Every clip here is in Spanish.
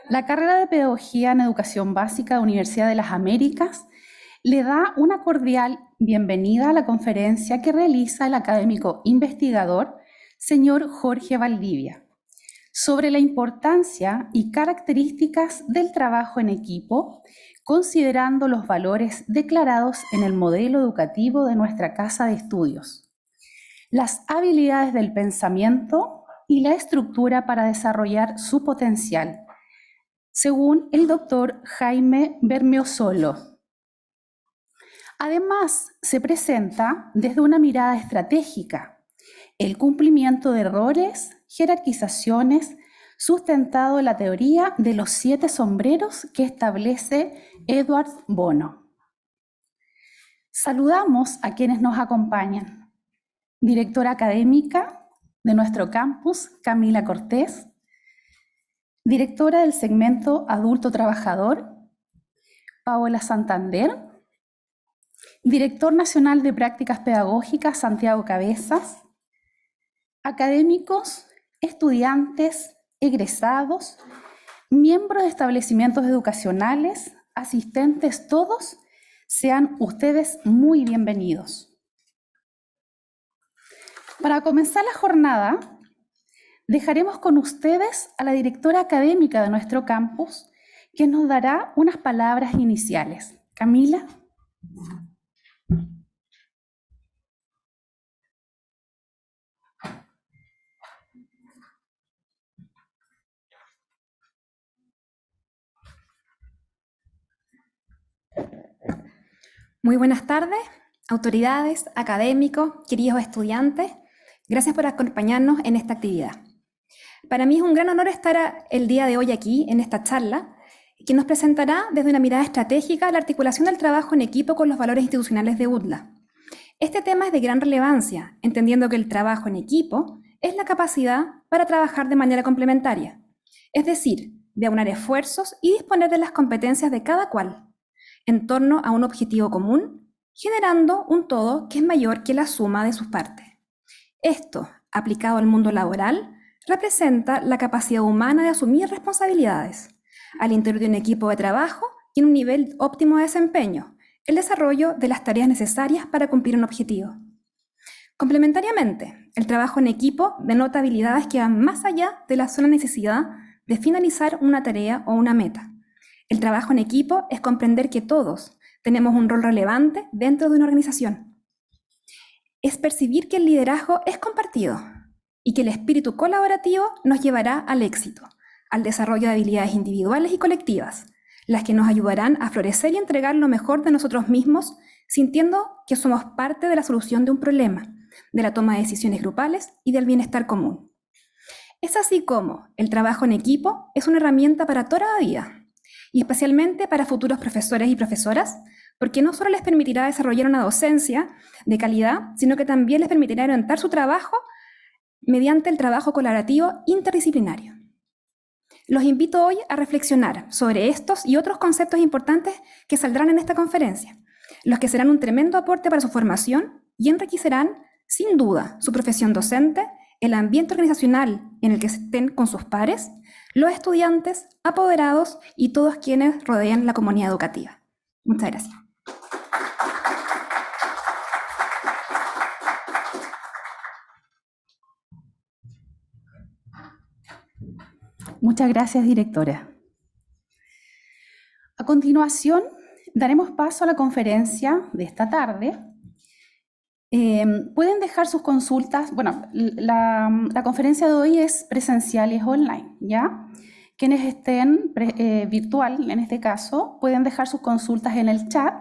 La carrera de Pedagogía en Educación Básica de Universidad de las Américas le da una cordial bienvenida a la conferencia que realiza el académico investigador señor Jorge Valdivia sobre la importancia y características del trabajo en equipo, considerando los valores declarados en el modelo educativo de nuestra casa de estudios, las habilidades del pensamiento y la estructura para desarrollar su potencial, según el doctor Jaime Bermeosolo. Además, se presenta desde una mirada estratégica el cumplimiento de roles, jerarquizaciones, sustentado en la teoría de los 7 sombreros que establece Edward Bono. Saludamos a quienes nos acompañan. Directora académica de nuestro campus, Camila Cortés. Directora del segmento Adulto Trabajador, Paola Santander. Director Nacional de Prácticas Pedagógicas, Santiago Cabezas. Académicos, estudiantes, egresados, miembros de establecimientos educacionales, asistentes, todos, sean ustedes muy bienvenidos. Para comenzar la jornada, dejaremos con ustedes a la directora académica de nuestro campus, que nos dará unas palabras iniciales. Camila. Muy buenas tardes, autoridades, académicos, queridos estudiantes. Gracias por acompañarnos en esta actividad. Para mí es un gran honor estar el día de hoy aquí en esta charla, que nos presentará desde una mirada estratégica la articulación del trabajo en equipo con los valores institucionales de UTLA. Este tema es de gran relevancia, entendiendo que el trabajo en equipo es la capacidad para trabajar de manera complementaria, es decir, de aunar esfuerzos y disponer de las competencias de cada cual en torno a un objetivo común, generando un todo que es mayor que la suma de sus partes. Esto, aplicado al mundo laboral, representa la capacidad humana de asumir responsabilidades al interior de un equipo de trabajo y en un nivel óptimo de desempeño, el desarrollo de las tareas necesarias para cumplir un objetivo. Complementariamente, el trabajo en equipo denota habilidades que van más allá de la sola necesidad de finalizar una tarea o una meta. El trabajo en equipo es comprender que todos tenemos un rol relevante dentro de una organización. Es percibir que el liderazgo es compartido y que el espíritu colaborativo nos llevará al éxito, al desarrollo de habilidades individuales y colectivas, las que nos ayudarán a florecer y entregar lo mejor de nosotros mismos, sintiendo que somos parte de la solución de un problema, de la toma de decisiones grupales y del bienestar común. Es así como el trabajo en equipo es una herramienta para toda la vida, y especialmente para futuros profesores y profesoras, porque no solo les permitirá desarrollar una docencia de calidad, sino que también les permitirá orientar su trabajo mediante el trabajo colaborativo interdisciplinario. Los invito hoy a reflexionar sobre estos y otros conceptos importantes que saldrán en esta conferencia, los que serán un tremendo aporte para su formación y enriquecerán, sin duda, su profesión docente, el ambiente organizacional en el que estén con sus pares, los estudiantes, apoderados y todos quienes rodean la comunidad educativa. Muchas gracias. Muchas gracias, directora. A continuación, daremos paso a la conferencia de esta tarde. Pueden dejar sus consultas. Bueno, la conferencia de hoy es presencial y es online, ¿ya? Quienes estén virtual, en este caso, pueden dejar sus consultas en el chat,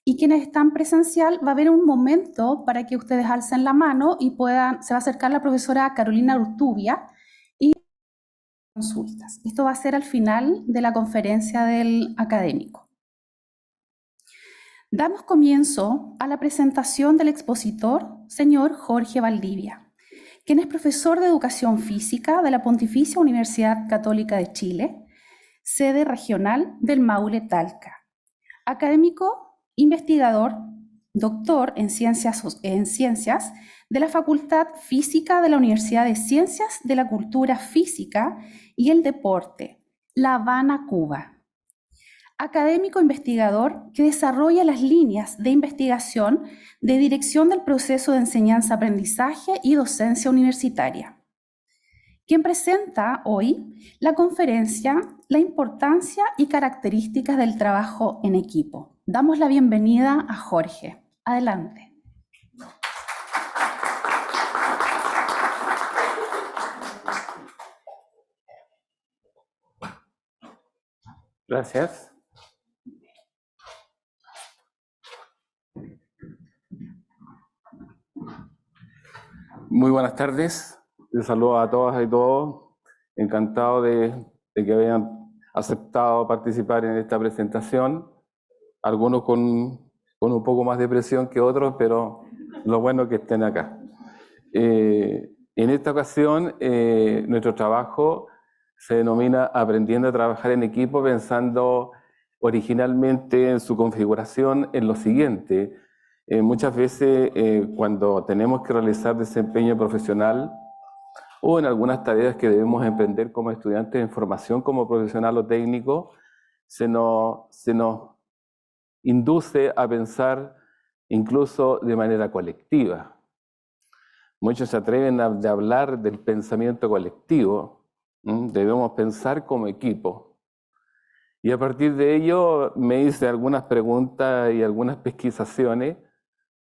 y quienes están presencial, va a haber un momento para que ustedes alcen la mano y se va a acercar la profesora Carolina Urtubia y consultas. Esto va a ser al final de la conferencia del académico. Damos comienzo a la presentación del expositor, señor Jorge Valdivia, quien es profesor de Educación Física de la Pontificia Universidad Católica de Chile, sede regional del Maule Talca. Académico, investigador, doctor en ciencias de la Facultad Física de la Universidad de Ciencias de la Cultura Física y el Deporte, La Habana, Cuba. Académico investigador que desarrolla las líneas de investigación de dirección del proceso de enseñanza-aprendizaje y docencia universitaria, quien presenta hoy la conferencia La importancia y características del trabajo en equipo. Damos la bienvenida a Jorge. Adelante. Gracias. Muy buenas tardes. Les saludo a todas y todos. Encantado de que hayan aceptado participar en esta presentación. Algunos con un poco más de presión que otros, pero lo bueno es que estén acá. En esta ocasión, nuestro trabajo se denomina Aprendiendo a trabajar en equipo, pensando originalmente en su configuración en lo siguiente. Muchas veces cuando tenemos que realizar desempeño profesional o en algunas tareas que debemos emprender como estudiantes en formación como profesional o técnico, se nos induce a pensar incluso de manera colectiva. Muchos se atreven a hablar del pensamiento colectivo. Debemos pensar como equipo. Y a partir de ello me hice algunas preguntas y algunas pesquisaciones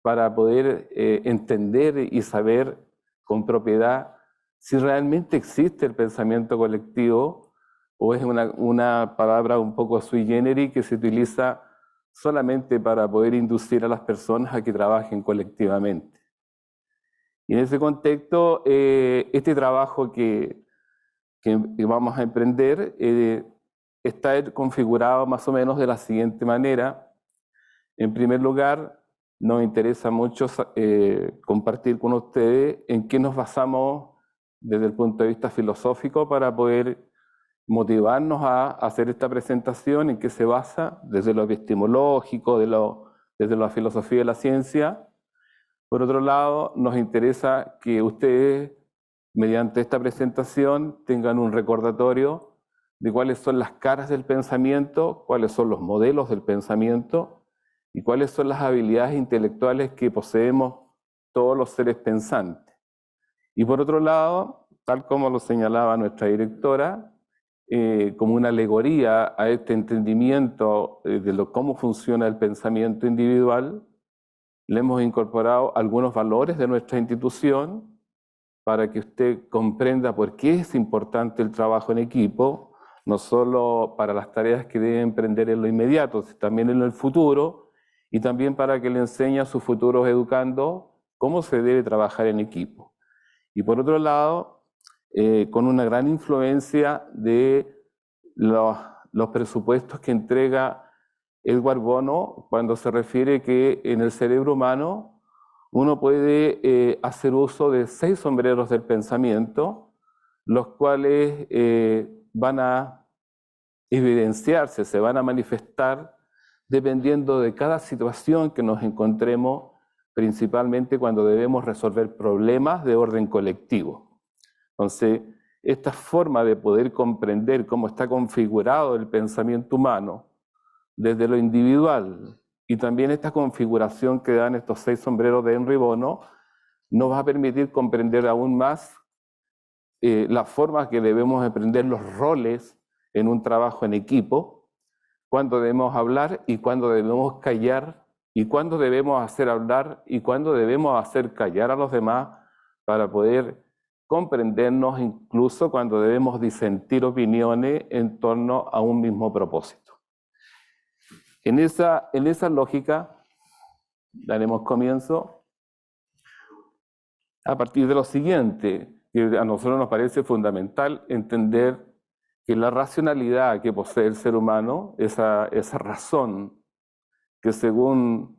para poder entender y saber con propiedad si realmente existe el pensamiento colectivo o es una palabra un poco sui generis que se utiliza solamente para poder inducir a las personas a que trabajen colectivamente. Y en ese contexto, este trabajo que vamos a emprender está configurado más o menos de la siguiente manera. En primer lugar, nos interesa mucho compartir con ustedes en qué nos basamos desde el punto de vista filosófico para poder motivarnos a hacer esta presentación, en qué se basa desde lo epistemológico, desde la filosofía de la ciencia. Por otro lado, nos interesa que ustedes, mediante esta presentación, tengan un recordatorio de cuáles son las caras del pensamiento, cuáles son los modelos del pensamiento y cuáles son las habilidades intelectuales que poseemos todos los seres pensantes. Y por otro lado, tal como lo señalaba nuestra directora, como una alegoría a este entendimiento de cómo funciona el pensamiento individual, le hemos incorporado algunos valores de nuestra institución para que usted comprenda por qué es importante el trabajo en equipo, no solo para las tareas que debe emprender en lo inmediato, sino también en el futuro, y también para que le enseñe a sus futuros educandos cómo se debe trabajar en equipo. Y por otro lado, con una gran influencia de los presupuestos que entrega Edward Bono cuando se refiere que en el cerebro humano uno puede hacer uso de 6 sombreros del pensamiento, los cuales van a evidenciarse, se van a manifestar dependiendo de cada situación que nos encontremos, principalmente cuando debemos resolver problemas de orden colectivo. Entonces, esta forma de poder comprender cómo está configurado el pensamiento humano desde lo individual y también esta configuración que dan estos 6 sombreros de Henry Bono nos va a permitir comprender aún más la forma que debemos emprender los roles en un trabajo en equipo, cuándo debemos hablar y cuándo debemos callar, y cuándo debemos hacer hablar y cuándo debemos hacer callar a los demás para poder comprendernos, incluso cuando debemos disentir opiniones en torno a un mismo propósito. En esa lógica daremos comienzo a partir de lo siguiente, que a nosotros nos parece fundamental entender que la racionalidad que posee el ser humano, esa razón que según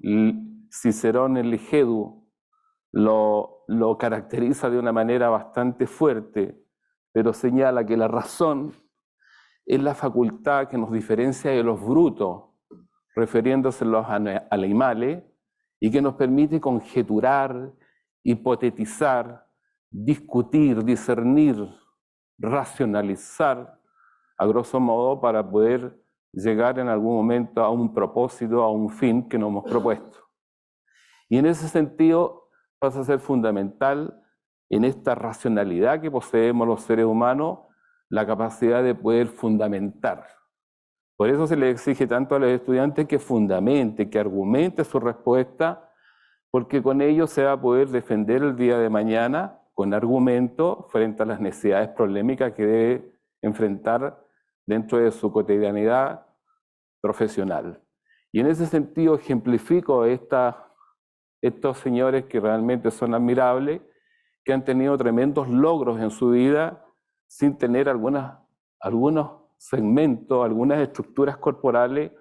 Cicerón en Ligedu lo caracteriza de una manera bastante fuerte, pero señala que la razón es la facultad que nos diferencia de los brutos, refiriéndose a los animales, y que nos permite conjeturar, hipotetizar, discutir, discernir, racionalizar a grosso modo, para poder llegar en algún momento a un propósito, a un fin que nos hemos propuesto. Y en ese sentido pasa a ser fundamental en esta racionalidad que poseemos los seres humanos, la capacidad de poder fundamentar. Por eso se le exige tanto a los estudiantes que fundamente, que argumente su respuesta, porque con ello se va a poder defender el día de mañana con argumento frente a las necesidades problemáticas que debe enfrentar dentro de su cotidianidad profesional. Y en ese sentido ejemplifico estos señores que realmente son admirables, que han tenido tremendos logros en su vida sin tener algunos segmentos, algunas estructuras corporales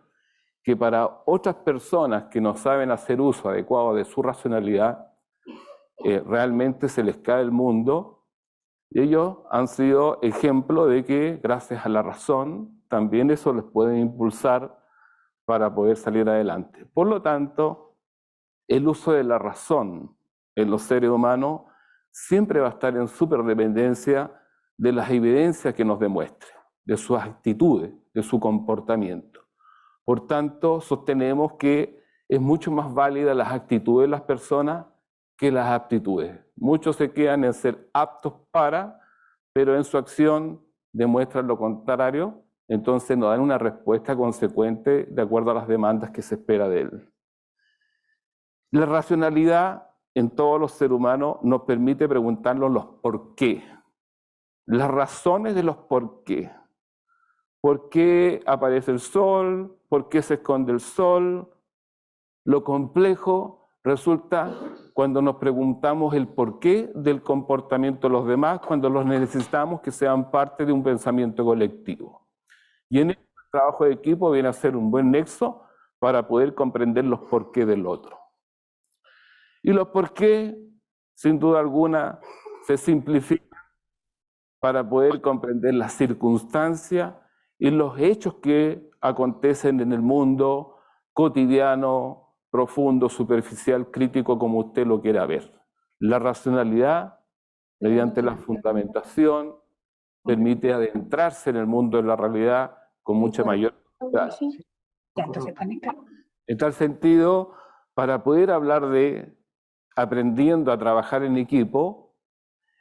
que para otras personas que no saben hacer uso adecuado de su racionalidad, realmente se les cae el mundo. Y ellos han sido ejemplo de que gracias a la razón también eso les puede impulsar para poder salir adelante. Por lo tanto, el uso de la razón en los seres humanos siempre va a estar en superdependencia de las evidencias que nos demuestre, de sus actitudes, de su comportamiento. Por tanto, sostenemos que es mucho más válida las actitudes de las personas que las aptitudes. Muchos se quedan en ser aptos para, pero en su acción demuestran lo contrario, entonces no dan una respuesta consecuente de acuerdo a las demandas que se espera de él. La racionalidad en todos los seres humanos nos permite preguntarnos los por qué, las razones de los por qué. ¿Por qué aparece el sol? ¿Por qué se esconde el sol? Lo complejo resulta cuando nos preguntamos el porqué del comportamiento de los demás, cuando los necesitamos que sean parte de un pensamiento colectivo. Y en el trabajo de equipo viene a ser un buen nexo para poder comprender los porqué del otro. Y los porqué, sin duda alguna, se simplifican para poder comprender las circunstancias y los hechos que acontecen en el mundo cotidiano, profundo, superficial, crítico, como usted lo quiera ver. La racionalidad, mediante la fundamentación, permite adentrarse en el mundo de la realidad con mucha mayor facilidad. En tal sentido, para poder hablar de aprendiendo a trabajar en equipo,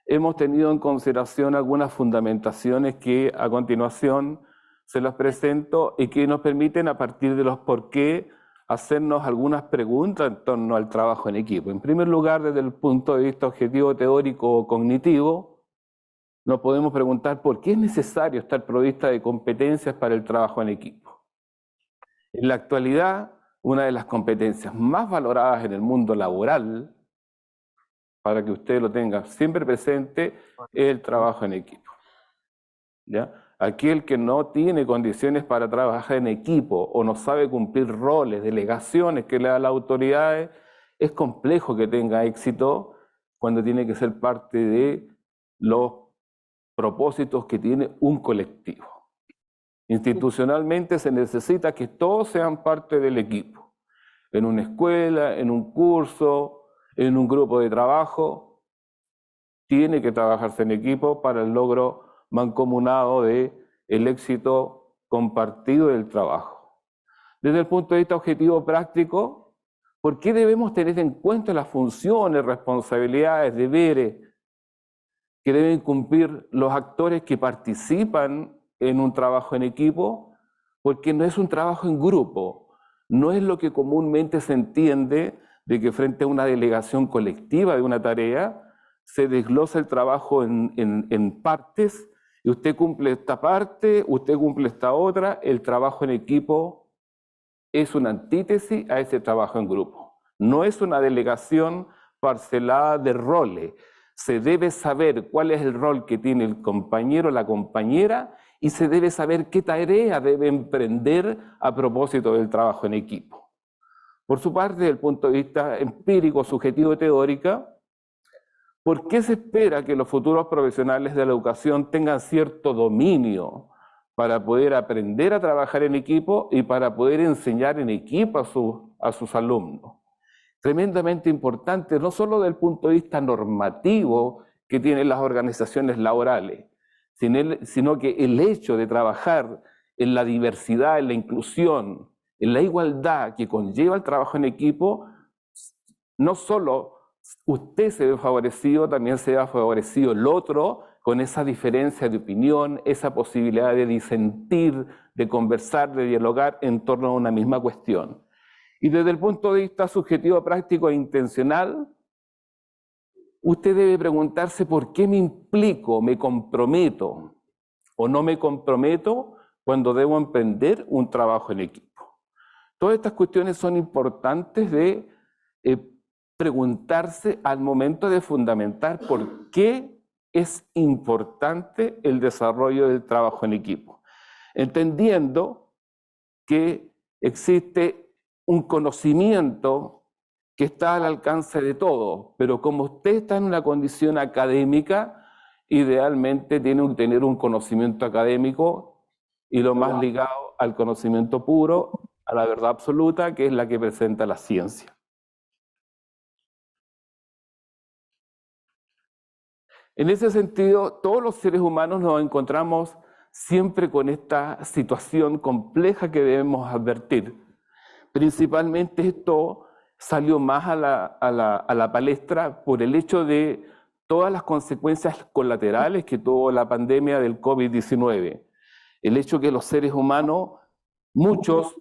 hemos tenido en consideración algunas fundamentaciones que a continuación se las presento y que nos permiten a partir de los por qué hacernos algunas preguntas en torno al trabajo en equipo. En primer lugar, desde el punto de vista objetivo, teórico o cognitivo, nos podemos preguntar por qué es necesario estar provista de competencias para el trabajo en equipo. En la actualidad, una de las competencias más valoradas en el mundo laboral, para que usted lo tenga siempre presente, es el trabajo en equipo. ¿Ya? Aquel que no tiene condiciones para trabajar en equipo o no sabe cumplir roles, delegaciones que le da las autoridades, es complejo que tenga éxito cuando tiene que ser parte de los propósitos que tiene un colectivo. Institucionalmente se necesita que todos sean parte del equipo. En una escuela, en un curso, en un grupo de trabajo, tiene que trabajarse en equipo para el logro mancomunado de el éxito compartido del trabajo. Desde el punto de vista objetivo práctico, ¿por qué debemos tener en cuenta las funciones, responsabilidades, deberes que deben cumplir los actores que participan en un trabajo en equipo? Porque no es un trabajo en grupo, no es lo que comúnmente se entiende de que frente a una delegación colectiva de una tarea se desglosa el trabajo en partes y usted cumple esta parte, usted cumple esta otra. El trabajo en equipo es una antítesis a ese trabajo en grupo. No es una delegación parcelada de roles. Se debe saber cuál es el rol que tiene el compañero o la compañera y se debe saber qué tarea debe emprender a propósito del trabajo en equipo. Por su parte, desde el punto de vista empírico, subjetivo y teórico, ¿por qué se espera que los futuros profesionales de la educación tengan cierto dominio para poder aprender a trabajar en equipo y para poder enseñar en equipo a sus alumnos? Tremendamente importante, no solo desde el punto de vista normativo que tienen las organizaciones laborales, sino que el hecho de trabajar en la diversidad, en la inclusión, en la igualdad que conlleva el trabajo en equipo, no solo usted se ve favorecido, también se ve favorecido el otro con esa diferencia de opinión, esa posibilidad de disentir, de conversar, de dialogar en torno a una misma cuestión. Y desde el punto de vista subjetivo, práctico e intencional, usted debe preguntarse por qué me implico, me comprometo o no me comprometo cuando debo emprender un trabajo en equipo. Todas estas cuestiones son importantes de preguntarse al momento de fundamentar por qué es importante el desarrollo del trabajo en equipo, entendiendo que existe un conocimiento que está al alcance de todos, pero como usted está en una condición académica, idealmente tiene que tener un conocimiento académico y lo más ligado al conocimiento puro, a la verdad absoluta, que es la que presenta la ciencia. En ese sentido, todos los seres humanos nos encontramos siempre con esta situación compleja que debemos advertir. Principalmente esto salió más a la palestra por el hecho de todas las consecuencias colaterales que tuvo la pandemia del COVID-19. El hecho que los seres humanos, muchos,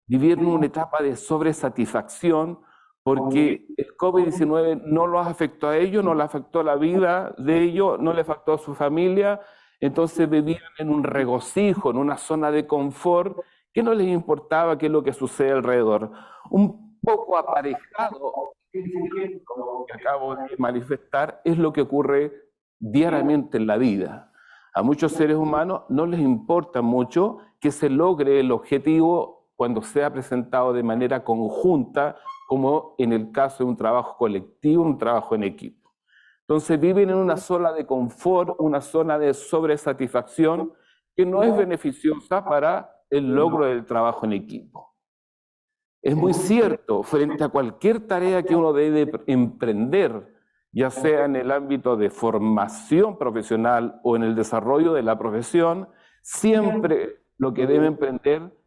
vivieron una etapa de sobresatisfacción porque el COVID-19 no los afectó a ellos, no les afectó la vida de ellos, no les afectó a su familia, entonces vivían en un regocijo, en una zona de confort, que no les importaba qué es lo que sucede alrededor. Un poco aparejado, que acabo de manifestar, es lo que ocurre diariamente en la vida. A muchos seres humanos no les importa mucho que se logre el objetivo cuando sea presentado de manera conjunta, como en el caso de un trabajo colectivo, un trabajo en equipo. Entonces viven en una zona de confort, una zona de sobresatisfacción que no es beneficiosa para el logro del trabajo en equipo. Es muy cierto, frente a cualquier tarea que uno debe emprender, ya sea en el ámbito de formación profesional o en el desarrollo de la profesión, siempre lo que debe emprender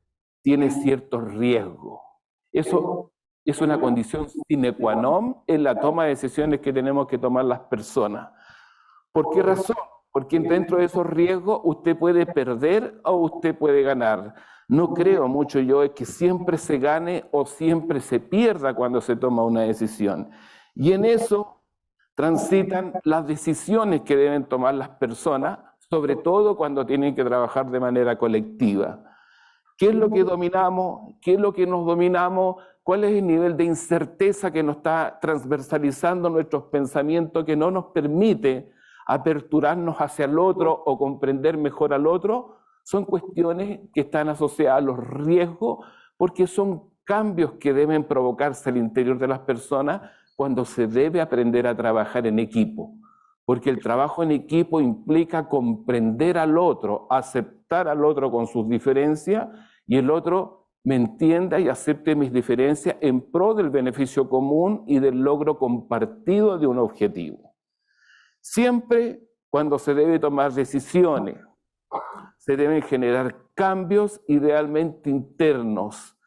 tiene ciertos riesgos. Eso es una condición sine qua non en la toma de decisiones que tenemos que tomar las personas. ¿Por qué razón? Porque dentro de esos riesgos usted puede perder o usted puede ganar. No creo mucho yo que siempre se gane o siempre se pierda cuando se toma una decisión. Y en eso transitan las decisiones que deben tomar las personas, sobre todo cuando tienen que trabajar de manera colectiva. ¿Qué es lo que dominamos? ¿Qué es lo que nos dominamos? ¿Cuál es el nivel de incerteza que nos está transversalizando nuestros pensamientos, que no nos permite aperturarnos hacia el otro o comprender mejor al otro? Son cuestiones que están asociadas a los riesgos, porque son cambios que deben provocarse al interior de las personas cuando se debe aprender a trabajar en equipo. Porque el trabajo en equipo implica comprender al otro, aceptar al otro con sus diferencias, y el otro me entienda y acepte mis diferencias en pro del beneficio común y del logro compartido de un objetivo. Siempre cuando se debe tomar decisiones, se deben generar cambios idealmente internos.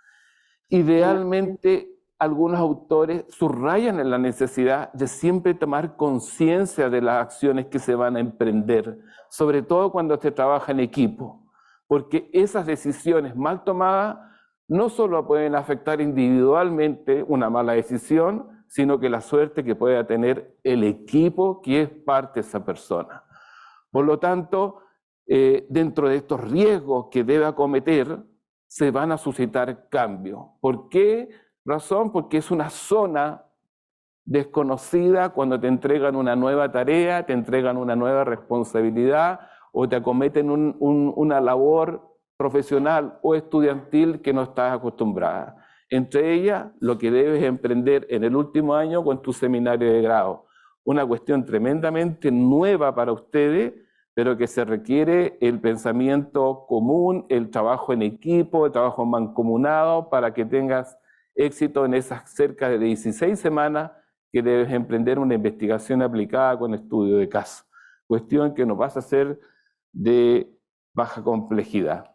Idealmente, algunos autores subrayan en la necesidad de siempre tomar conciencia de las acciones que se van a emprender, sobre todo cuando se trabaja en equipo, porque esas decisiones mal tomadas no solo pueden afectar individualmente una mala decisión, sino que la suerte que pueda tener el equipo que es parte de esa persona. Por lo tanto, dentro de estos riesgos que debe acometer, se van a suscitar cambios. ¿Por qué razón? Porque es una zona desconocida cuando te entregan una nueva tarea, te entregan una nueva responsabilidad o te acometen una labor profesional o estudiantil que no estás acostumbrada. Entre ellas, lo que debes emprender en el último año con tu seminario de grado. Una cuestión tremendamente nueva para ustedes, pero que se requiere el pensamiento común, el trabajo en equipo, el trabajo mancomunado, para que tengas éxito en esas cerca de 16 semanas que debes emprender una investigación aplicada con estudio de caso. Cuestión que nos vas a hacer de baja complejidad.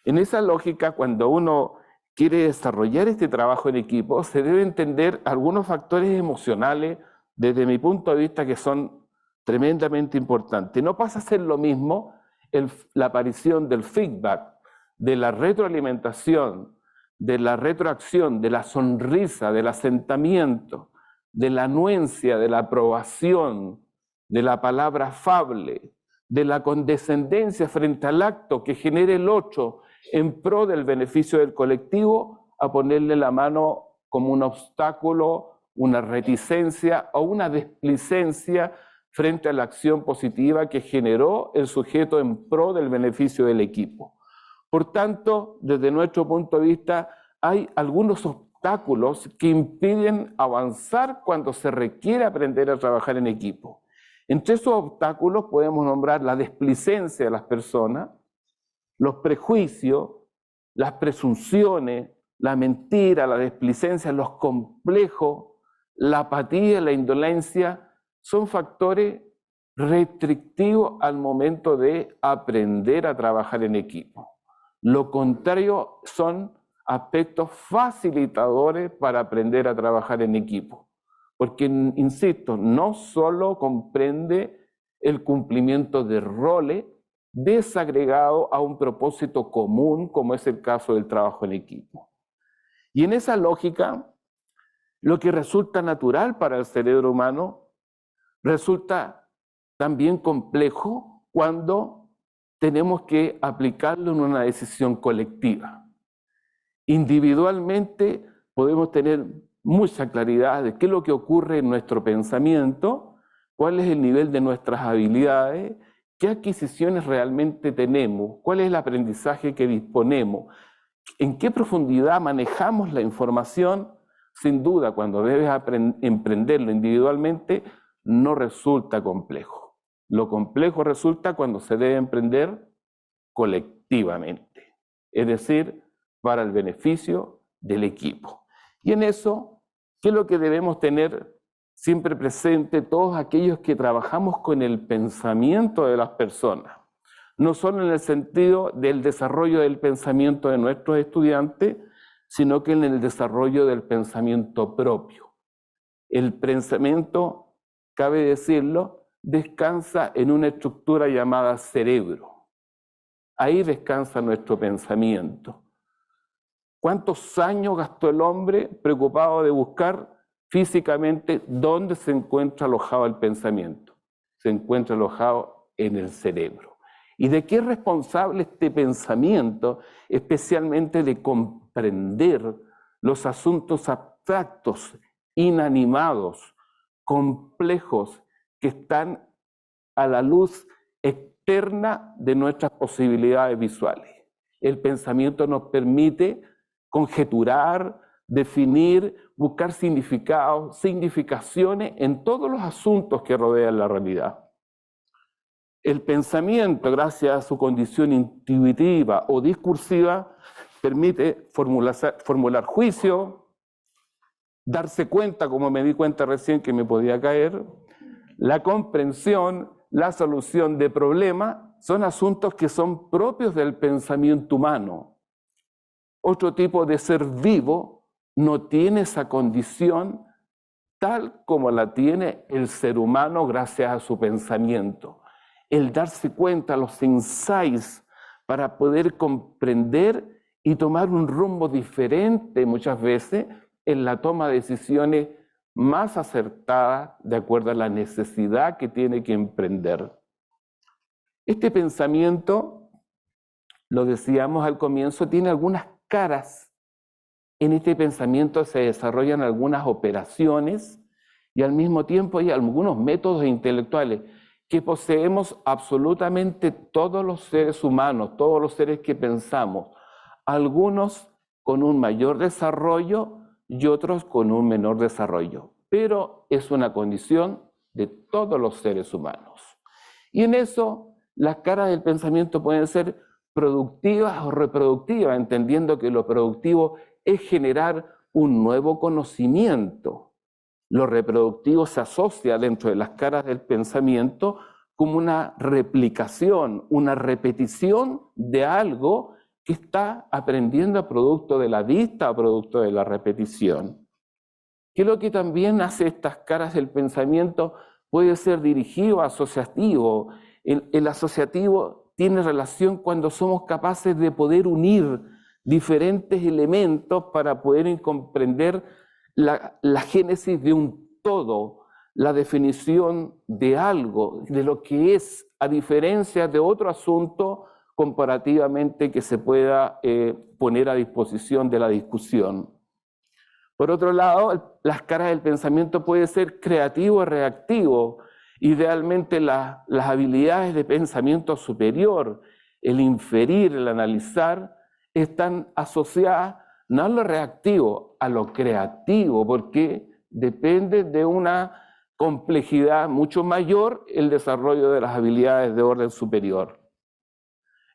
En esa lógica, cuando uno quiere desarrollar este trabajo en equipo, se debe entender algunos factores emocionales, desde mi punto de vista, que son tremendamente importantes. No pasa a ser lo mismo la aparición del feedback, de la retroalimentación, de la retroacción, de la sonrisa, del asentamiento, de la anuencia, de la aprobación, de la palabra afable, de la condescendencia frente al acto que genere el otro en pro del beneficio del colectivo, a ponerle la mano como un obstáculo, una reticencia o una desplicencia frente a la acción positiva que generó el sujeto en pro del beneficio del equipo. Por tanto, desde nuestro punto de vista, hay algunos obstáculos que impiden avanzar cuando se requiere aprender a trabajar en equipo. Entre esos obstáculos podemos nombrar la desplicencia de las personas, los prejuicios, las presunciones, la mentira, la desplicencia, los complejos, la apatía, la indolencia, son factores restrictivos al momento de aprender a trabajar en equipo. Lo contrario son aspectos facilitadores para aprender a trabajar en equipo. Porque, insisto, no solo comprende el cumplimiento de roles desagregado a un propósito común, como es el caso del trabajo en equipo. Y en esa lógica, lo que resulta natural para el cerebro humano resulta también complejo cuando tenemos que aplicarlo en una decisión colectiva. Individualmente podemos tener mucha claridad de qué es lo que ocurre en nuestro pensamiento, cuál es el nivel de nuestras habilidades, qué adquisiciones realmente tenemos, cuál es el aprendizaje que disponemos, en qué profundidad manejamos la información. Sin duda, cuando debes emprenderlo individualmente, no resulta complejo. Lo complejo resulta cuando se debe emprender colectivamente, es decir, para el beneficio del equipo. Y en eso, ¿qué es lo que debemos tener siempre presente todos aquellos que trabajamos con el pensamiento de las personas? No solo en el sentido del desarrollo del pensamiento de nuestros estudiantes, sino que en el desarrollo del pensamiento propio. El pensamiento, cabe decirlo, descansa en una estructura llamada cerebro. Ahí descansa nuestro pensamiento. ¿Cuántos años gastó el hombre preocupado de buscar físicamente dónde se encuentra alojado el pensamiento? Se encuentra alojado en el cerebro. ¿Y de qué es responsable este pensamiento? Especialmente de comprender los asuntos abstractos, inanimados, complejos, que están a la luz externa de nuestras posibilidades visuales. El pensamiento nos permite conjeturar, definir, buscar significados, significaciones en todos los asuntos que rodean la realidad. El pensamiento, gracias a su condición intuitiva o discursiva, permite formular juicio, darse cuenta, como me di cuenta recién que me podía caer, la comprensión, la solución de problemas, son asuntos que son propios del pensamiento humano. Otro tipo de ser vivo no tiene esa condición tal como la tiene el ser humano gracias a su pensamiento. El darse cuenta, los insights, para poder comprender y tomar un rumbo diferente muchas veces en la toma de decisiones más acertadas de acuerdo a la necesidad que tiene que emprender. Este pensamiento, lo decíamos al comienzo, tiene algunas caras. En este pensamiento se desarrollan algunas operaciones y al mismo tiempo hay algunos métodos intelectuales que poseemos absolutamente todos los seres humanos, todos los seres que pensamos, algunos con un mayor desarrollo y otros con un menor desarrollo, pero es una condición de todos los seres humanos. Y en eso las caras del pensamiento pueden ser productivas o reproductivas, entendiendo que lo productivo es generar un nuevo conocimiento. Lo reproductivo se asocia dentro de las caras del pensamiento como una replicación, una repetición de algo que está aprendiendo a producto de la vista, a producto de la repetición. Que lo que también hace estas caras del pensamiento puede ser dirigido, asociativo. El asociativo tiene relación cuando somos capaces de poder unir diferentes elementos para poder comprender la génesis de un todo, la definición de algo, de lo que es, a diferencia de otro asunto comparativamente que se pueda poner a disposición de la discusión. Por otro lado, las caras del pensamiento pueden ser creativo o reactivo. Idealmente las habilidades de pensamiento superior, el inferir, el analizar, están asociadas no a lo reactivo, a lo creativo, porque depende de una complejidad mucho mayor el desarrollo de las habilidades de orden superior.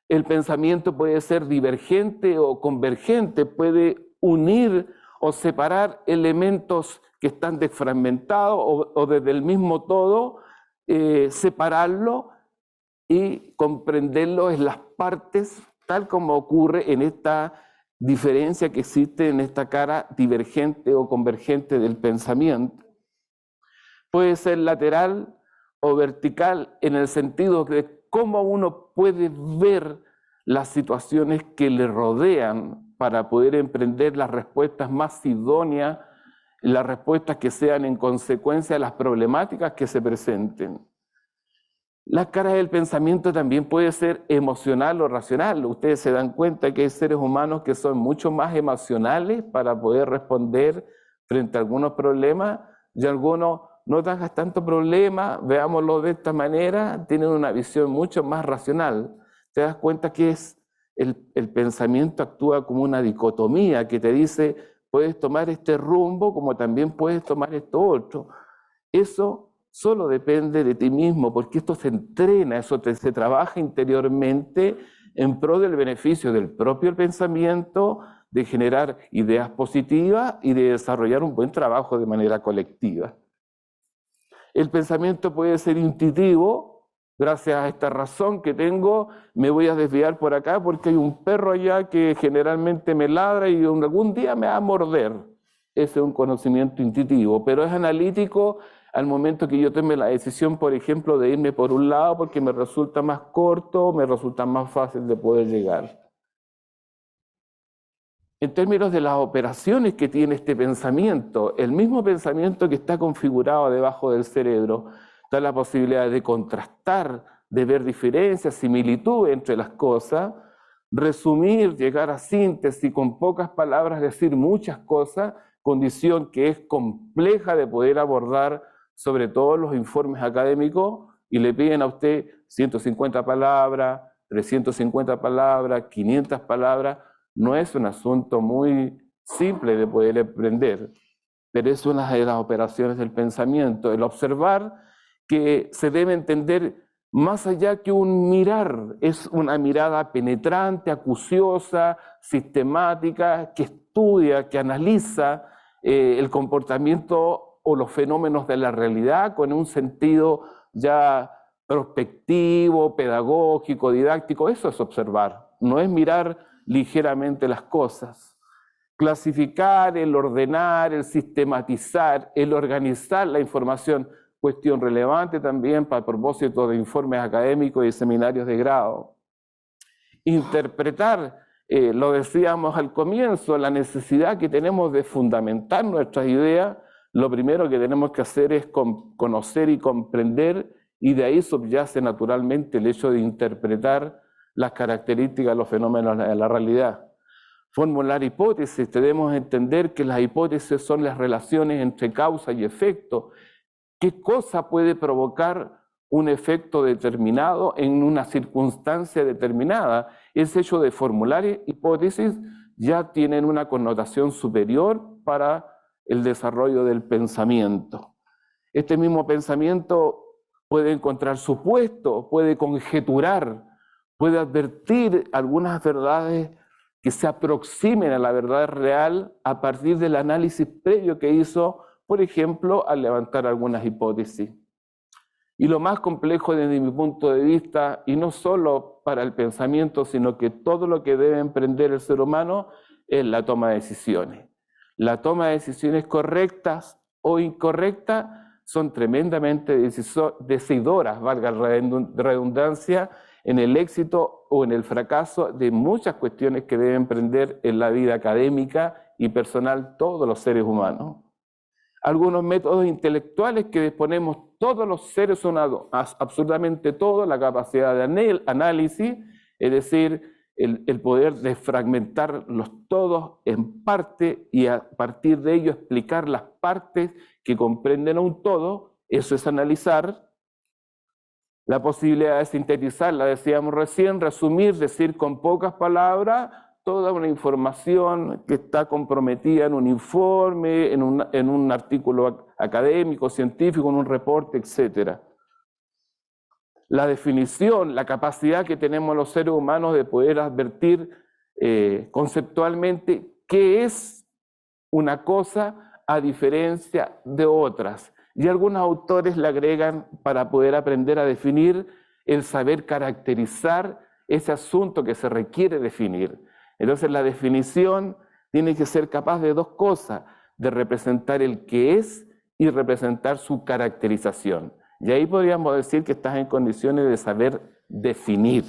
El pensamiento puede ser divergente o convergente, puede unir o separar elementos que están desfragmentados o desde el mismo todo, separarlo y comprenderlo en las partes, tal como ocurre en esta diferencia que existe en esta cara divergente o convergente del pensamiento. Puede ser lateral o vertical en el sentido de cómo uno puede ver las situaciones que le rodean para poder emprender las respuestas más idóneas, las respuestas que sean en consecuencia de las problemáticas que se presenten. La cara del pensamiento también puede ser emocional o racional. Ustedes se dan cuenta que hay seres humanos que son mucho más emocionales para poder responder frente a algunos problemas y algunos no tengas tanto problema, veámoslo de esta manera, tienen una visión mucho más racional. Te das cuenta que el pensamiento actúa como una dicotomía que te dice, puedes tomar este rumbo como también puedes tomar esto otro. Eso solo depende de ti mismo, porque esto se entrena, se trabaja interiormente en pro del beneficio del propio pensamiento, de generar ideas positivas y de desarrollar un buen trabajo de manera colectiva. El pensamiento puede ser intuitivo, gracias a esta razón que tengo, me voy a desviar por acá porque hay un perro allá que generalmente me ladra y algún día me va a morder. Ese es un conocimiento intuitivo, pero es analítico al momento que yo tome la decisión, por ejemplo, de irme por un lado porque me resulta más corto, me resulta más fácil de poder llegar. En términos de las operaciones que tiene este pensamiento, el mismo pensamiento que está configurado debajo del cerebro, da la posibilidad de contrastar, de ver diferencias, similitudes entre las cosas, resumir, llegar a síntesis, con pocas palabras decir muchas cosas, condición que es compleja de poder abordar, sobre todo los informes académicos, y le piden a usted 150 palabras, 350 palabras, 500 palabras. No es un asunto muy simple de poder aprender, pero es una de las operaciones del pensamiento, el observar que se debe entender más allá que un mirar, es una mirada penetrante, acuciosa, sistemática, que estudia, que analiza el comportamiento o los fenómenos de la realidad con un sentido ya prospectivo, pedagógico, didáctico. Eso es observar, no es mirar ligeramente las cosas. Clasificar, el ordenar, el sistematizar, el organizar la información, cuestión relevante también para propósito de informes académicos y seminarios de grado. Interpretar, lo decíamos al comienzo, la necesidad que tenemos de fundamentar nuestras ideas. Lo primero que tenemos que hacer es conocer y comprender, y de ahí subyace naturalmente el hecho de interpretar las características de los fenómenos de la realidad. Formular hipótesis, debemos entender que las hipótesis son las relaciones entre causa y efecto. ¿Qué cosa puede provocar un efecto determinado en una circunstancia determinada? Ese hecho de formular hipótesis ya tienen una connotación superior para el desarrollo del pensamiento. Este mismo pensamiento puede encontrar supuestos, puede conjeturar, puede advertir algunas verdades que se aproximen a la verdad real a partir del análisis previo que hizo, por ejemplo, al levantar algunas hipótesis. Y lo más complejo desde mi punto de vista, y no solo para el pensamiento, sino que todo lo que debe emprender el ser humano, es la toma de decisiones. La toma de decisiones correctas o incorrectas son tremendamente decidoras, valga la redundancia, en el éxito o en el fracaso de muchas cuestiones que deben emprender en la vida académica y personal todos los seres humanos. Algunos métodos intelectuales que disponemos todos los seres humanos, absolutamente todos, la capacidad de análisis, es decir, el poder desfragmentar los todos en parte y a partir de ello explicar las partes que comprenden a un todo, eso es analizar. La posibilidad de sintetizar, la decíamos recién, resumir, decir con pocas palabras toda una información que está comprometida en un informe, en un artículo académico, científico, en un reporte, etc. La definición, la capacidad que tenemos los seres humanos de poder advertir conceptualmente qué es una cosa a diferencia de otras. Y algunos autores le agregan, para poder aprender a definir, el saber caracterizar ese asunto que se requiere definir. Entonces la definición tiene que ser capaz de dos cosas, de representar el qué es y representar su caracterización. Y ahí podríamos decir que estás en condiciones de saber definir.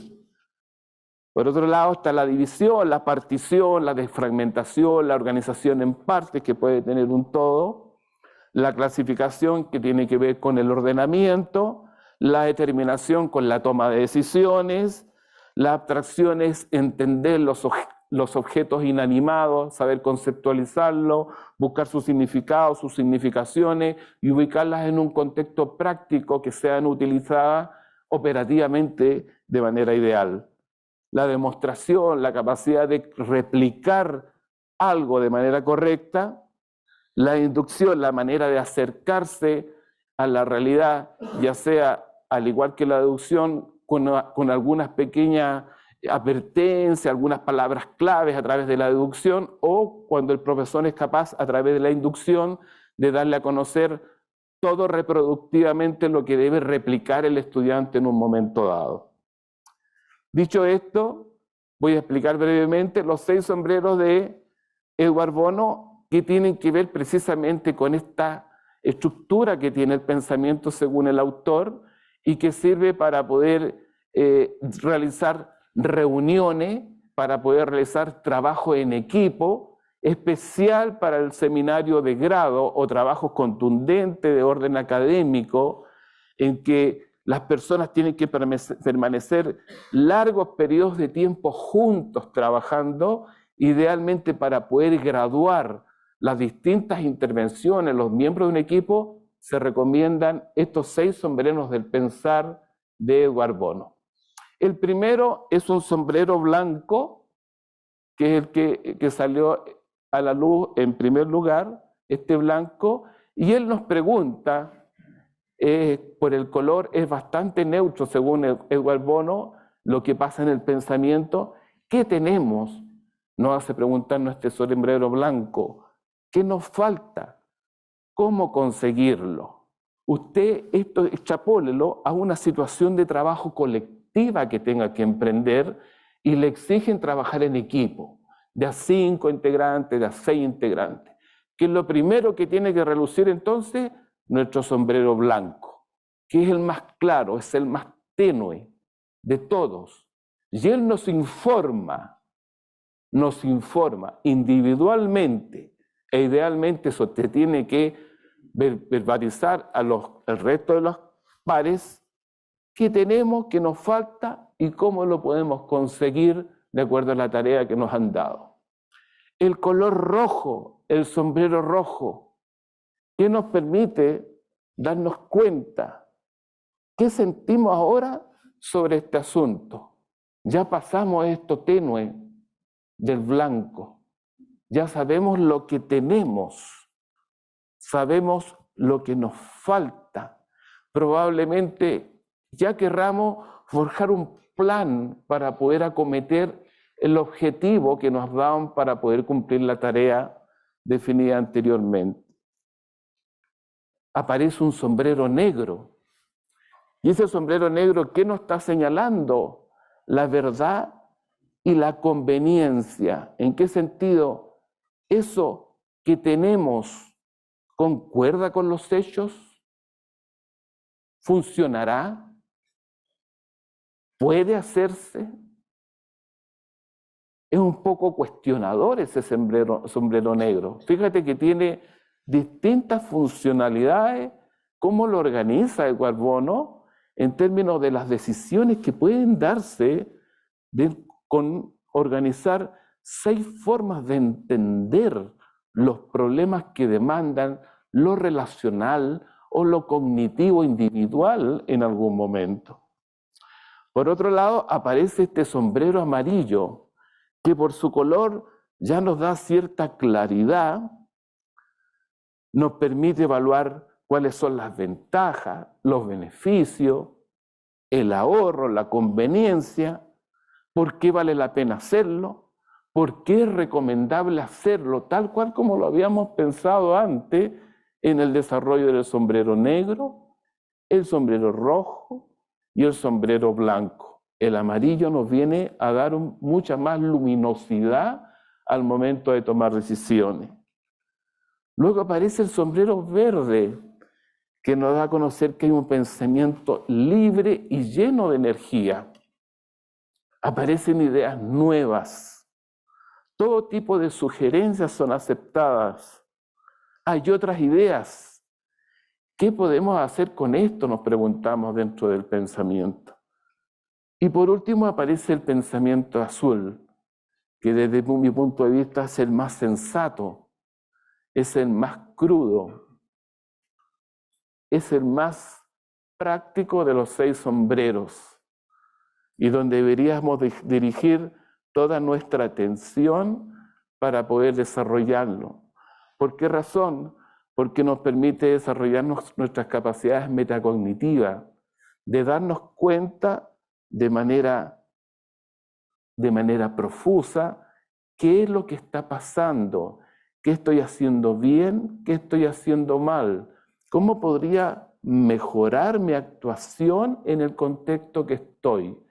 Por otro lado está la división, la partición, la desfragmentación, la organización en partes que puede tener un todo, la clasificación que tiene que ver con el ordenamiento, la determinación con la toma de decisiones, la abstracción es entender los objetos inanimados, saber conceptualizarlos, buscar su significado, sus significaciones y ubicarlas en un contexto práctico que sean utilizadas operativamente de manera ideal. La demostración, la capacidad de replicar algo de manera correcta, la inducción, la manera de acercarse a la realidad, ya sea al igual que la deducción, con algunas pequeñas advertencias, algunas palabras claves a través de la deducción, o cuando el profesor es capaz a través de la inducción de darle a conocer todo reproductivamente lo que debe replicar el estudiante en un momento dado. Dicho esto, voy a explicar brevemente los 6 sombreros de Edward Bono que tienen que ver precisamente con esta estructura que tiene el pensamiento según el autor y que sirve para poder realizar reuniones, para poder realizar trabajo en equipo, especial para el seminario de grado o trabajos contundentes de orden académico, en que las personas tienen que permanecer largos periodos de tiempo juntos trabajando, idealmente para poder graduar las distintas intervenciones, los miembros de un equipo, se recomiendan estos 6 sombreros del pensar de Edward Bono. El primero es un sombrero blanco, que es el que salió a la luz en primer lugar, este blanco, y él nos pregunta, por el color es bastante neutro según Edward Bono, lo que pasa en el pensamiento, ¿qué tenemos? Nos hace preguntarnos este sombrero blanco, ¿qué nos falta? ¿Cómo conseguirlo? Usted esto extrapólelo a una situación de trabajo colectiva que tenga que emprender y le exigen trabajar en equipo, de a 5 integrantes, de a 6 integrantes. ¿Qué es lo primero que tiene que relucir entonces? Nuestro sombrero blanco, que es el más claro, es el más tenue de todos. Y él nos informa individualmente, e idealmente eso te tiene que verbalizar al resto de los pares qué tenemos, qué nos falta y cómo lo podemos conseguir de acuerdo a la tarea que nos han dado. El color rojo, el sombrero rojo, que nos permite darnos cuenta qué sentimos ahora sobre este asunto. Ya pasamos esto tenue del blanco, ya sabemos lo que tenemos, sabemos lo que nos falta. Probablemente ya querramos forjar un plan para poder acometer el objetivo que nos daban para poder cumplir la tarea definida anteriormente. Aparece un sombrero negro, Y ese sombrero negro, ¿qué nos está señalando? La verdad y la conveniencia. ¿En qué sentido? Eso que tenemos concuerda con los hechos, funcionará, puede hacerse. Es un poco cuestionador ese sombrero negro. Fíjate que tiene distintas funcionalidades, cómo lo organiza Edward Bono en términos de las decisiones que pueden darse con organizar 6 formas de entender los problemas que demandan lo relacional o lo cognitivo individual en algún momento. Por otro lado, aparece este sombrero amarillo, que por su color ya nos da cierta claridad, nos permite evaluar cuáles son las ventajas, los beneficios, el ahorro, la conveniencia, por qué vale la pena hacerlo, por qué es recomendable hacerlo, tal cual como lo habíamos pensado antes en el desarrollo del sombrero negro, el sombrero rojo y el sombrero blanco. El amarillo nos viene a dar mucha más luminosidad al momento de tomar decisiones. Luego aparece el sombrero verde, que nos da a conocer que hay un pensamiento libre y lleno de energía. Aparecen ideas nuevas. Todo tipo de sugerencias son aceptadas. Hay otras ideas. ¿Qué podemos hacer con esto? Nos preguntamos dentro del pensamiento. Y por último aparece el pensamiento azul, que desde mi punto de vista es el más sensato, es el más crudo, es el más práctico de los 6 sombreros y donde deberíamos dirigir toda nuestra atención para poder desarrollarlo. ¿Por qué razón? Porque nos permite desarrollar nuestras capacidades metacognitivas, de darnos cuenta de manera profusa qué es lo que está pasando, qué estoy haciendo bien, qué estoy haciendo mal, cómo podría mejorar mi actuación en el contexto que estoy.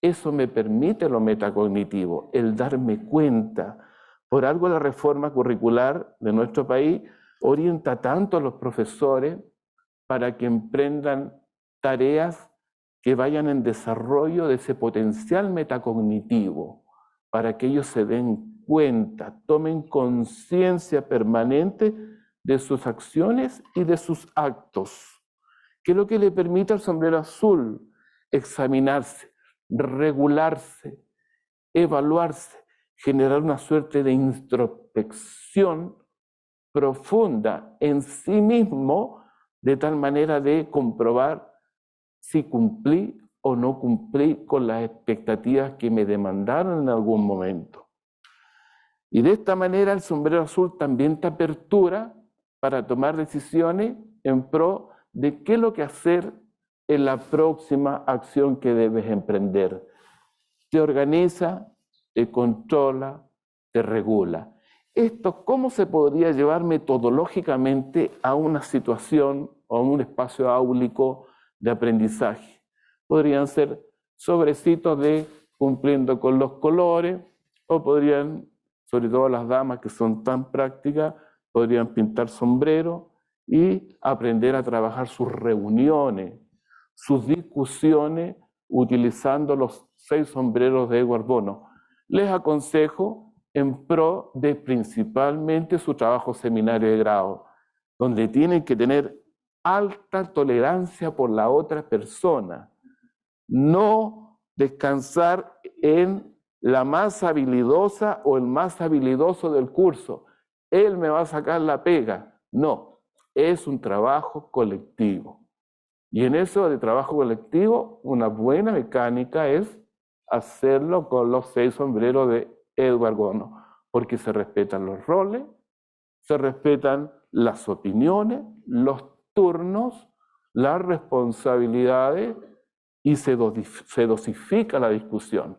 Eso me permite lo metacognitivo, el darme cuenta. Por algo la reforma curricular de nuestro país orienta tanto a los profesores para que emprendan tareas que vayan en desarrollo de ese potencial metacognitivo, para que ellos se den cuenta, tomen conciencia permanente de sus acciones y de sus actos, que es lo que le permite al sombrero azul examinarse, regularse, evaluarse, generar una suerte de introspección profunda en sí mismo, de tal manera de comprobar si cumplí o no cumplí con las expectativas que me demandaron en algún momento. Y de esta manera el sombrero azul también te apertura para tomar decisiones en pro de qué es lo que hacer en la próxima acción que debes emprender. Te organiza, te controla, te regula. Esto, ¿cómo se podría llevar metodológicamente a una situación o a un espacio áulico de aprendizaje? Podrían ser sobrecitos de cumpliendo con los colores, o podrían, sobre todo las damas que son tan prácticas, podrían pintar sombrero y aprender a trabajar sus reuniones, sus discusiones, utilizando los 6 sombreros de Edward Bono. Les aconsejo en pro de principalmente su trabajo seminario de grado, donde tienen que tener alta tolerancia por la otra persona, no descansar en la más habilidosa o el más habilidoso del curso. Él me va a sacar la pega. No, es un trabajo colectivo. Y en eso de trabajo colectivo, una buena mecánica es hacerlo con los 6 sombreros de Edward Bono, porque se respetan los roles, se respetan las opiniones, los turnos, las responsabilidades y se dosifica la discusión.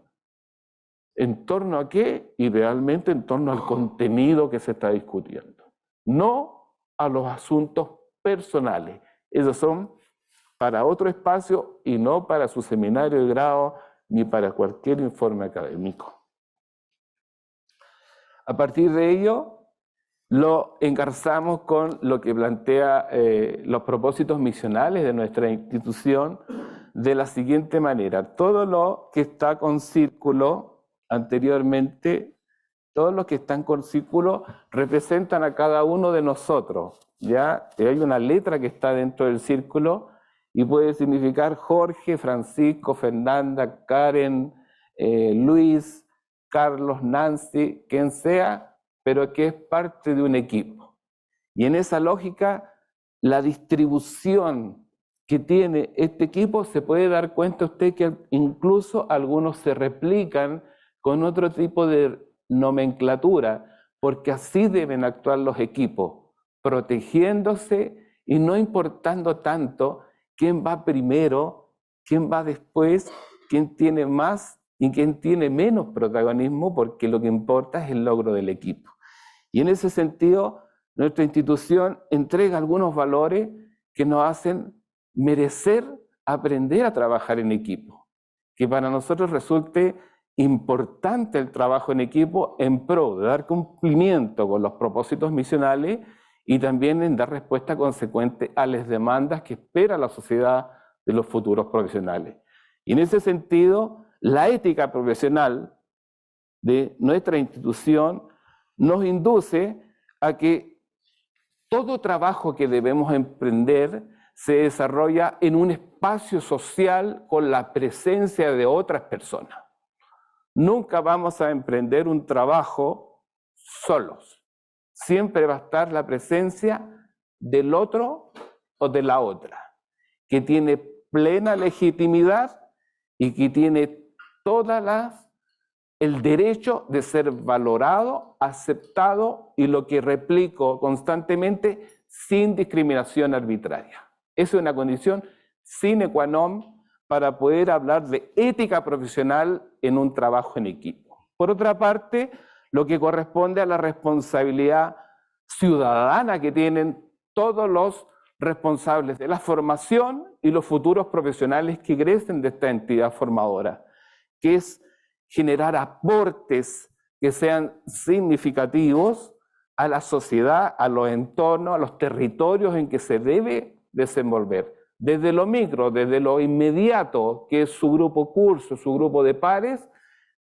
¿En torno a qué? Idealmente en torno al contenido que se está discutiendo, no a los asuntos personales. Esos son para otro espacio y no para su seminario de grado ni para cualquier informe académico. A partir de ello, lo engarzamos con lo que plantea los propósitos misionales de nuestra institución de la siguiente manera. Todo lo que está con círculo anteriormente, todos los que están con círculo representan a cada uno de nosotros. ¿Ya? Hay una letra que está dentro del círculo y puede significar Jorge, Francisco, Fernanda, Karen, Luis, Carlos, Nancy, quien sea, pero que es parte de un equipo. Y en esa lógica, la distribución que tiene este equipo, se puede dar cuenta usted que incluso algunos se replican con otro tipo de nomenclatura, porque así deben actuar los equipos, protegiéndose y no importando tanto quién va primero, quién va después, quién tiene más y quién tiene menos protagonismo, porque lo que importa es el logro del equipo. Y en ese sentido, nuestra institución entrega algunos valores que nos hacen merecer aprender a trabajar en equipo, que para nosotros resulte importante el trabajo en equipo en pro de dar cumplimiento con los propósitos misionales y también en dar respuesta consecuente a las demandas que espera la sociedad de los futuros profesionales. Y en ese sentido, la ética profesional de nuestra institución nos induce a que todo trabajo que debemos emprender se desarrolla en un espacio social con la presencia de otras personas. Nunca vamos a emprender un trabajo solos. Siempre va a estar la presencia del otro o de la otra, que tiene plena legitimidad y que tiene el derecho de ser valorado, aceptado y, lo que replico constantemente, sin discriminación arbitraria. Esa es una condición sine qua non para poder hablar de ética profesional en un trabajo en equipo. Por otra parte, lo que corresponde a la responsabilidad ciudadana que tienen todos los responsables de la formación y los futuros profesionales que egresen de esta entidad formadora, que es generar aportes que sean significativos a la sociedad, a los entornos, a los territorios en que se debe desenvolver. Desde lo micro, desde lo inmediato, que es su grupo curso, su grupo de pares,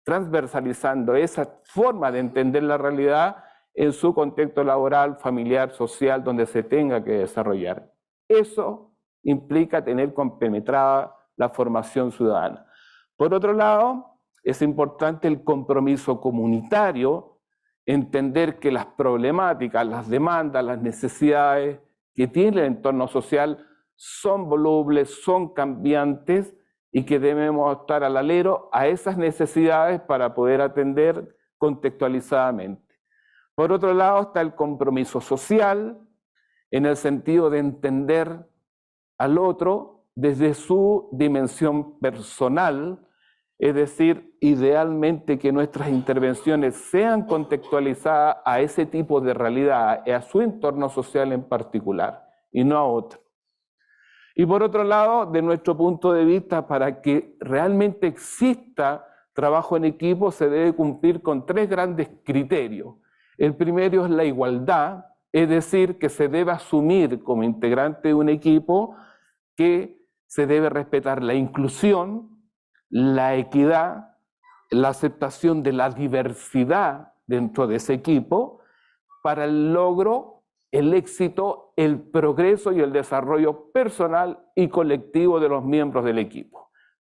transversalizando esa forma de entender la realidad en su contexto laboral, familiar, social, donde se tenga que desarrollar. Eso implica tener compenetrada la formación ciudadana. Por otro lado, es importante el compromiso comunitario, entender que las problemáticas, las demandas, las necesidades que tiene el entorno social son volubles, son cambiantes y que debemos estar al alero a esas necesidades para poder atender contextualizadamente. Por otro lado está el compromiso social, en el sentido de entender al otro desde su dimensión personal, es decir, idealmente que nuestras intervenciones sean contextualizadas a ese tipo de realidad, a su entorno social en particular, y no a otro. Y por otro lado, de nuestro punto de vista, para que realmente exista trabajo en equipo, se debe cumplir con 3 grandes criterios. El primero es la igualdad, es decir, que se debe asumir como integrante de un equipo que se debe respetar la inclusión, la equidad, la aceptación de la diversidad dentro de ese equipo para el logro, el éxito, el progreso y el desarrollo personal y colectivo de los miembros del equipo.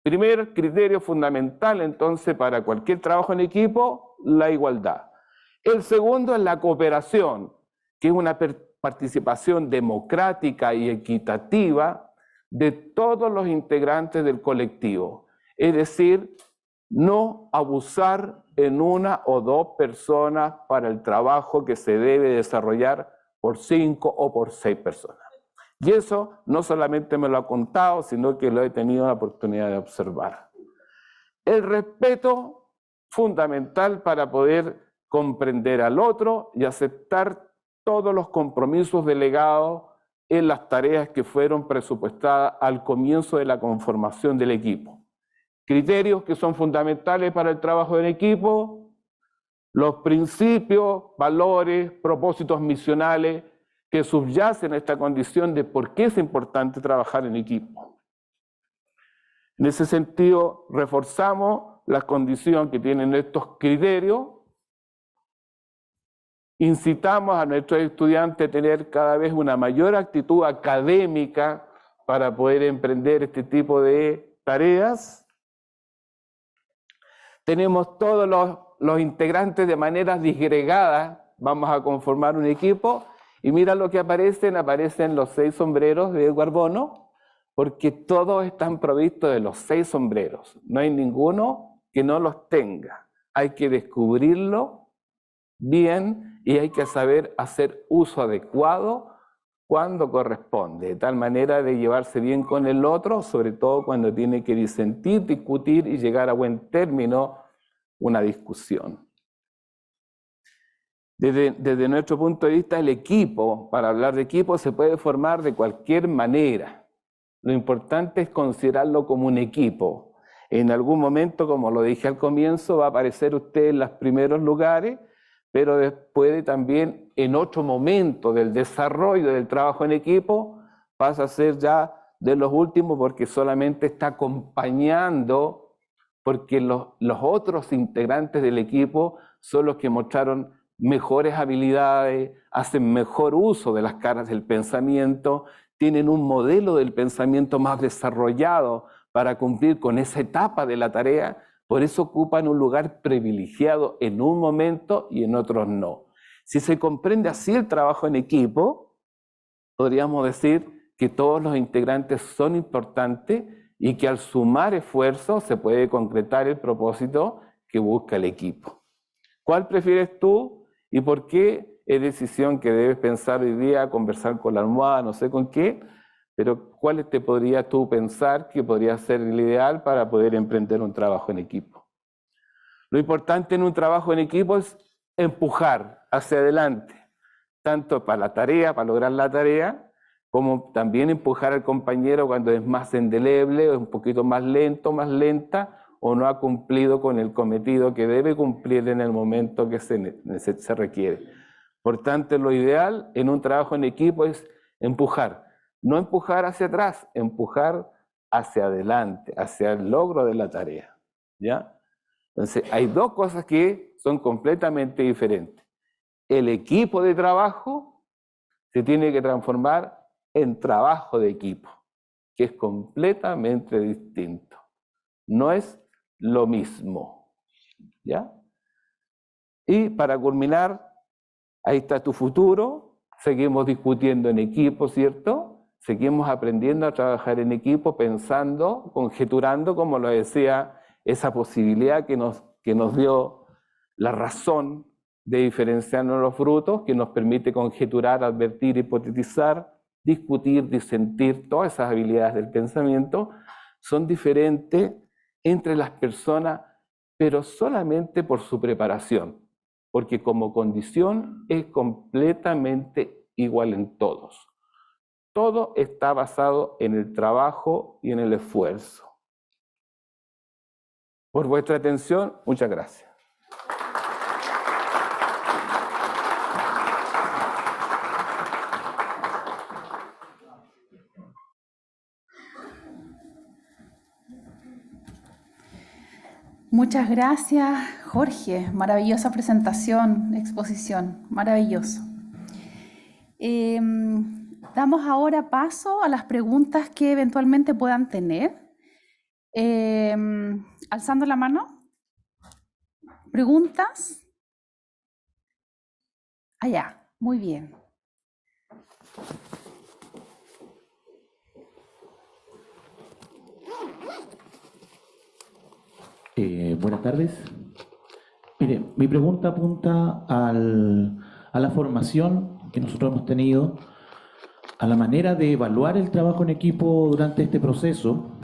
Primer criterio fundamental, entonces, para cualquier trabajo en equipo, la igualdad. El segundo es la cooperación, que es una participación democrática y equitativa de todos los integrantes del colectivo. Es decir, no abusar en 1 o 2 personas para el trabajo que se debe desarrollar por 5 o por 6 personas. Y eso no solamente me lo ha contado, sino que lo he tenido la oportunidad de observar. El respeto fundamental para poder comprender al otro y aceptar todos los compromisos delegados en las tareas que fueron presupuestadas al comienzo de la conformación del equipo. Criterios que son fundamentales para el trabajo en equipo, los principios, valores, propósitos misionales que subyacen a esta condición de por qué es importante trabajar en equipo. En ese sentido, reforzamos la condición que tienen estos criterios. Incitamos a nuestros estudiantes a tener cada vez una mayor actitud académica para poder emprender este tipo de tareas. Tenemos todos los integrantes de manera disgregada, vamos a conformar un equipo, y mira lo que aparecen los 6 sombreros de Edward Bono, porque todos están provistos de los 6 sombreros, no hay ninguno que no los tenga. Hay que descubrirlo bien y hay que saber hacer uso adecuado cuando corresponde, de tal manera de llevarse bien con el otro, sobre todo cuando tiene que disentir, discutir y llegar a buen término una discusión. Desde nuestro punto de vista, el equipo, para hablar de equipo, se puede formar de cualquier manera. Lo importante es considerarlo como un equipo. En algún momento, como lo dije al comienzo, va a aparecer usted en los primeros lugares, pero puede también en otro momento del desarrollo del trabajo en equipo, pasa a ser ya de los últimos porque solamente está acompañando, porque los otros integrantes del equipo son los que mostraron mejores habilidades, hacen mejor uso de las caras del pensamiento, tienen un modelo del pensamiento más desarrollado para cumplir con esa etapa de la tarea. Por eso ocupan un lugar privilegiado en un momento y en otros no. Si se comprende así el trabajo en equipo, podríamos decir que todos los integrantes son importantes y que al sumar esfuerzos se puede concretar el propósito que busca el equipo. ¿Cuál prefieres tú y por qué? Es decisión que debes pensar hoy día, conversar con la almohada, no sé con qué, pero ¿cuál te podrías tú pensar que podría ser el ideal para poder emprender un trabajo en equipo? Lo importante en un trabajo en equipo es empujar hacia adelante, tanto para la tarea, para lograr la tarea, como también empujar al compañero cuando es más indeleble, o es un poquito más lento, más lenta, o no ha cumplido con el cometido que debe cumplir en el momento que se requiere. Por tanto, lo ideal en un trabajo en equipo es empujar. No empujar hacia atrás, empujar hacia adelante, hacia el logro de la tarea, ¿ya? Entonces, hay dos cosas que son completamente diferentes. El equipo de trabajo se tiene que transformar en trabajo de equipo, que es completamente distinto. No es lo mismo, ¿ya? Y para culminar, ahí está tu futuro, seguimos discutiendo en equipo, ¿cierto? Seguimos aprendiendo a trabajar en equipo, pensando, conjeturando, como lo decía, esa posibilidad que nos dio la razón de diferenciarnos los frutos, que nos permite conjeturar, advertir, hipotetizar, discutir, disentir, todas esas habilidades del pensamiento son diferentes entre las personas, pero solamente por su preparación, porque como condición es completamente igual en todos. Todo está basado en el trabajo y en el esfuerzo. Por vuestra atención, muchas gracias. Muchas gracias, Jorge. Maravillosa presentación, exposición, maravilloso. Damos ahora paso a las preguntas que eventualmente puedan tener. Alzando la mano. ¿Preguntas? Allá, muy bien. Buenas tardes. Mire, mi pregunta apunta a la formación que nosotros hemos tenido, a la manera de evaluar el trabajo en equipo durante este proceso,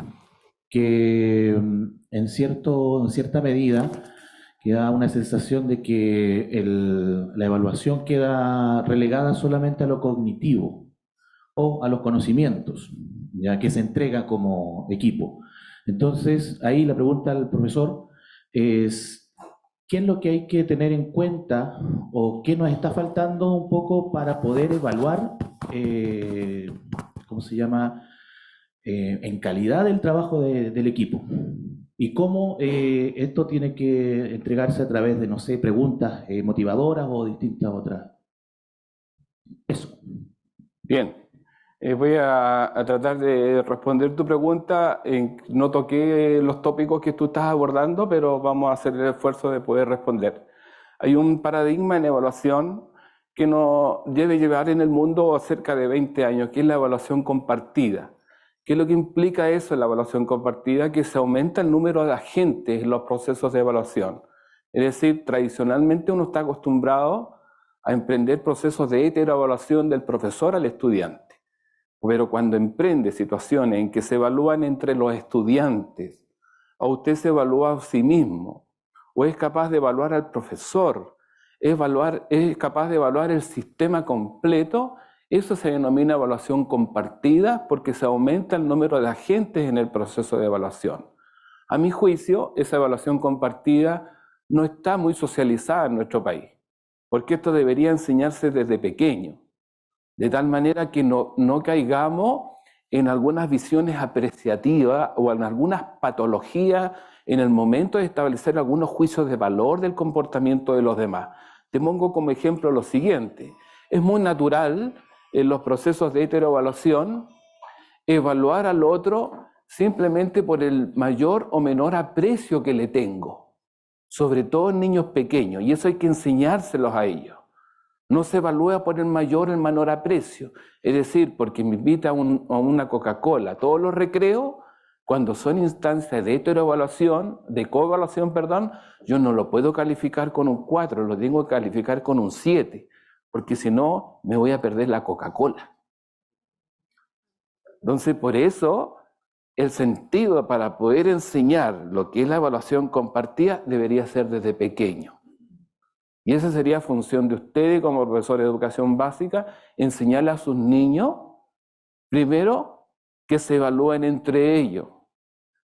que en cierta medida queda una sensación de que la evaluación queda relegada solamente a lo cognitivo, o a los conocimientos, ya que se entrega como equipo. Entonces, ahí la pregunta al profesor es, ¿qué es lo que hay que tener en cuenta o qué nos está faltando un poco para poder evaluar, ¿cómo se llama?, en calidad del trabajo del equipo? Y cómo esto tiene que entregarse a través de, no sé, preguntas motivadoras o distintas otras. Eso. Bien, voy a tratar de responder tu pregunta. No toqué los tópicos que tú estás abordando, pero vamos a hacer el esfuerzo de poder responder. Hay un paradigma en evaluación que nos debe llevar en el mundo cerca de 20 años, que es la evaluación compartida. ¿Qué es lo que implica eso en la evaluación compartida? Que se aumenta el número de agentes en los procesos de evaluación. Es decir, tradicionalmente uno está acostumbrado a emprender procesos de heteroevaluación del profesor al estudiante. Pero cuando emprende situaciones en que se evalúan entre los estudiantes, o usted se evalúa a sí mismo, o es capaz de evaluar al profesor, es capaz de evaluar el sistema completo, eso se denomina evaluación compartida porque se aumenta el número de agentes en el proceso de evaluación. A mi juicio, esa evaluación compartida no está muy socializada en nuestro país, porque esto debería enseñarse desde pequeño, de tal manera que no caigamos en algunas visiones apreciativas o en algunas patologías en el momento de establecer algunos juicios de valor del comportamiento de los demás. Te pongo como ejemplo lo siguiente. Es muy natural en los procesos de heteroevaluación evaluar al otro simplemente por el mayor o menor aprecio que le tengo, sobre todo en niños pequeños, y eso hay que enseñárselos a ellos. No se evalúa por el mayor o el menor aprecio, es decir, porque me invita a una Coca-Cola todos los recreos, cuando son instancias de heteroevaluación, de coevaluación, perdón, yo no lo puedo calificar con un 4, lo tengo que calificar con un 7, porque si no me voy a perder la Coca-Cola. Entonces, por eso, el sentido para poder enseñar lo que es la evaluación compartida debería ser desde pequeño. Y esa sería función de ustedes como profesores de educación básica, enseñarle a sus niños, primero, que se evalúen entre ellos.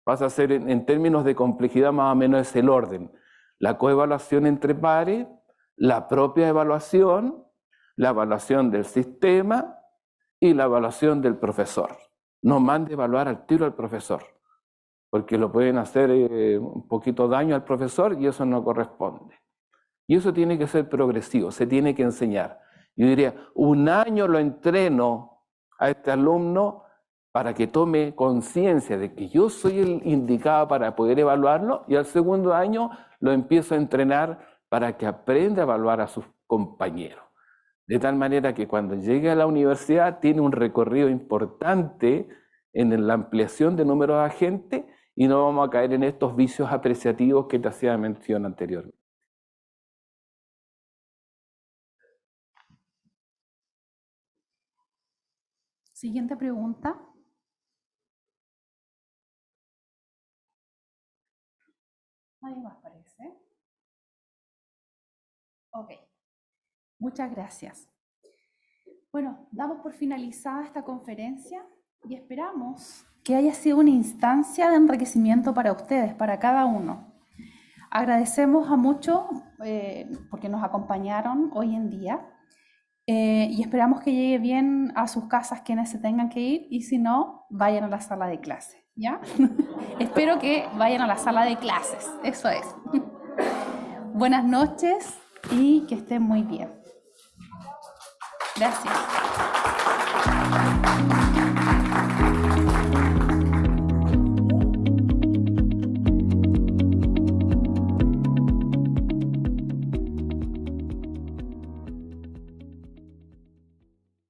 Pasa a ser, en términos de complejidad, más o menos es el orden. La coevaluación entre pares, la propia evaluación, la evaluación del sistema y la evaluación del profesor. No mande evaluar al tiro al profesor, porque lo pueden hacer un poquito daño al profesor y eso no corresponde. Y eso tiene que ser progresivo, se tiene que enseñar. Yo diría, un año lo entreno a este alumno para que tome conciencia de que yo soy el indicado para poder evaluarlo, y al segundo año lo empiezo a entrenar para que aprenda a evaluar a sus compañeros. De tal manera que cuando llegue a la universidad tiene un recorrido importante en la ampliación de número de agentes y no vamos a caer en estos vicios apreciativos que te hacía mención anteriormente. Siguiente pregunta. Ahí más parece. Ok. Muchas gracias. Bueno, damos por finalizada esta conferencia y esperamos que haya sido una instancia de enriquecimiento para ustedes, para cada uno. Agradecemos a muchos porque nos acompañaron hoy en día y esperamos que llegue bien a sus casas quienes se tengan que ir, y si no, vayan a la sala de clase, ¿ya? Espero que vayan a la sala de clases, eso es. Buenas noches y que estén muy bien. Gracias.